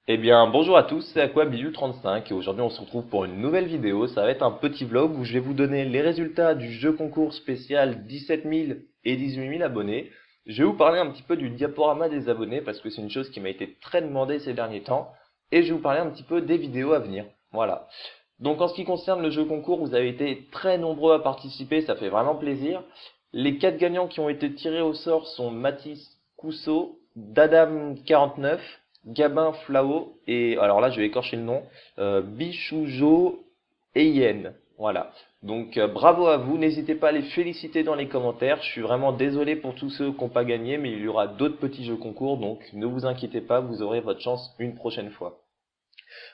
Eh bien, bonjour à tous, c'est AquaBidule35 et aujourd'hui on se retrouve pour une nouvelle vidéo. Ça va être un petit vlog où je vais vous donner les résultats du jeu concours spécial 17 000 et 18 000 abonnés. Je vais vous parler un petit peu du diaporama des abonnés parce que c'est une chose qui m'a été très demandée ces derniers temps. Et je vais vous parler un petit peu des vidéos à venir. Voilà. Donc en ce qui concerne le jeu concours, vous avez été très nombreux à participer, ça fait vraiment plaisir. Les 4 gagnants qui ont été tirés au sort sont Mathis Cousseau, Dadam49, Gabin Flao et alors là je vais écorcher le nom, Bichoujo Eyen. Voilà. Donc bravo à vous, n'hésitez pas à les féliciter dans les commentaires. Je suis vraiment désolé pour tous ceux qui n'ont pas gagné, mais il y aura d'autres petits jeux concours, donc ne vous inquiétez pas, vous aurez votre chance une prochaine fois.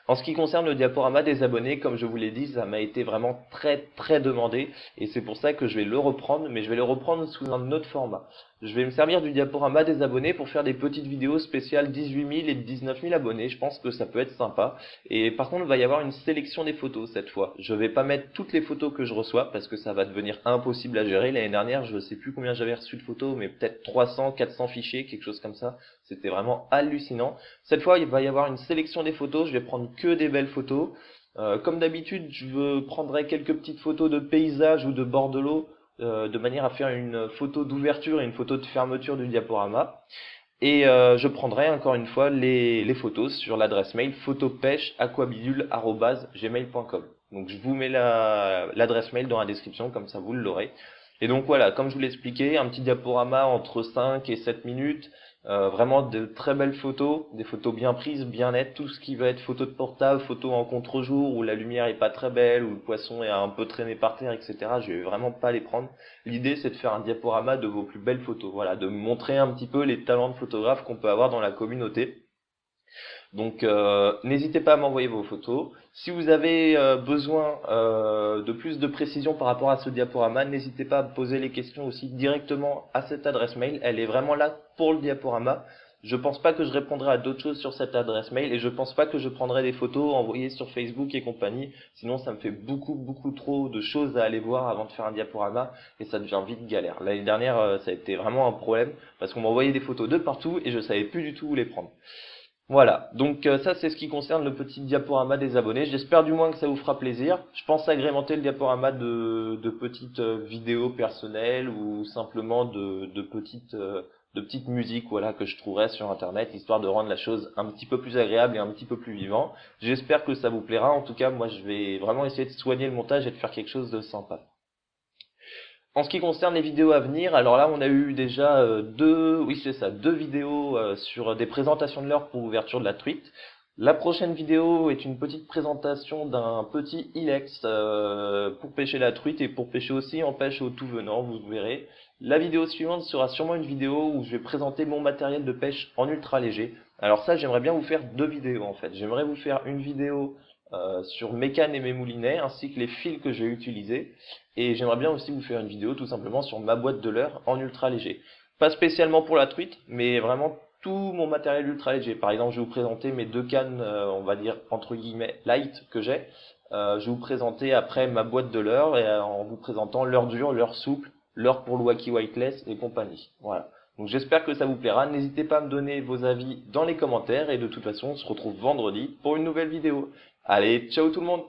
En ce qui concerne le diaporama des abonnés, comme je vous l'ai dit, ça m'a été vraiment très demandé et c'est pour ça que je vais le reprendre, mais je vais le reprendre sous un autre format. Je vais me servir du diaporama des abonnés pour faire des petites vidéos spéciales 18 000 et 19 000 abonnés. Je pense que ça peut être sympa. Et par contre, il va y avoir une sélection des photos cette fois. Je vais pas mettre toutes les photos que je reçois parce que ça va devenir impossible à gérer. L'année dernière, je sais plus combien j'avais reçu de photos, mais peut-être 300, 400 fichiers, quelque chose comme ça. C'était vraiment hallucinant. Cette fois, il va y avoir une sélection des photos. Je vais prendre que des belles photos. Comme d'habitude, prendrai quelques petites photos de paysages ou de bord de l'eau de manière à faire une photo d'ouverture et une photo de fermeture du diaporama. Et je prendrai encore une fois les photos sur l'adresse mail photopêche@aquabidule@gmail.com. Donc je vous mets l'adresse mail dans la description, comme ça vous l'aurez. Et donc voilà, comme je vous l'ai expliqué, un petit diaporama entre 5 et 7 minutes, vraiment de très belles photos, des photos bien prises, bien nettes, tout ce qui va être photo de portable, photo en contre-jour, où la lumière est pas très belle, où le poisson est un peu traîné par terre, etc. Je vais vraiment pas les prendre. L'idée c'est de faire un diaporama de vos plus belles photos, voilà, de montrer un petit peu les talents de photographe qu'on peut avoir dans la communauté. Donc n'hésitez pas à m'envoyer vos photos. Si vous avez besoin de plus de précision par rapport à ce diaporama, n'hésitez pas à me poser les questions aussi directement à cette adresse mail. Elle est vraiment là pour le diaporama. Je pense pas que je répondrai à d'autres choses sur cette adresse mail et je pense pas que je prendrai des photos envoyées sur Facebook et compagnie. Sinon ça me fait beaucoup trop de choses à aller voir avant de faire un diaporama et ça devient vite galère. L'année dernière ça a été vraiment un problème parce qu'on m'envoyait des photos de partout et je savais plus du tout où les prendre. Voilà, donc ça c'est ce qui concerne le petit diaporama des abonnés. J'espère du moins que ça vous fera plaisir. Je pense agrémenter le diaporama de petites vidéos personnelles ou simplement de petites musiques voilà, que je trouverai sur internet, histoire de rendre la chose un petit peu plus agréable et un petit peu plus vivant. J'espère que ça vous plaira. En tout cas, moi je vais vraiment essayer de soigner le montage et de faire quelque chose de sympa. En ce qui concerne les vidéos à venir, alors là on a eu déjà oui c'est ça, deux vidéos sur des présentations de leurre pour l'ouverture de la truite. La prochaine vidéo est une petite présentation d'un petit ilex pour pêcher la truite et pour pêcher aussi en pêche au tout venant, vous verrez. La vidéo suivante sera sûrement une vidéo où je vais présenter mon matériel de pêche en ultra léger. Alors ça j'aimerais bien vous faire deux vidéos en fait. J'aimerais vous faire une vidéo sur mes cannes et mes moulinets ainsi que les fils que je vais utiliser. Et j'aimerais bien aussi vous faire une vidéo tout simplement sur ma boîte de leurre en ultra léger. Pas spécialement pour la truite, mais vraiment tout mon matériel ultra léger. Par exemple, je vais vous présenter mes deux cannes, on va dire entre guillemets light que j'ai. Je vais vous présenter après ma boîte de leurre et en vous présentant leurre dur, leurre souple, leurre pour le wacky whiteless et compagnie. Voilà. Donc j'espère que ça vous plaira. N'hésitez pas à me donner vos avis dans les commentaires et de toute façon, on se retrouve vendredi pour une nouvelle vidéo. Allez, ciao tout le monde!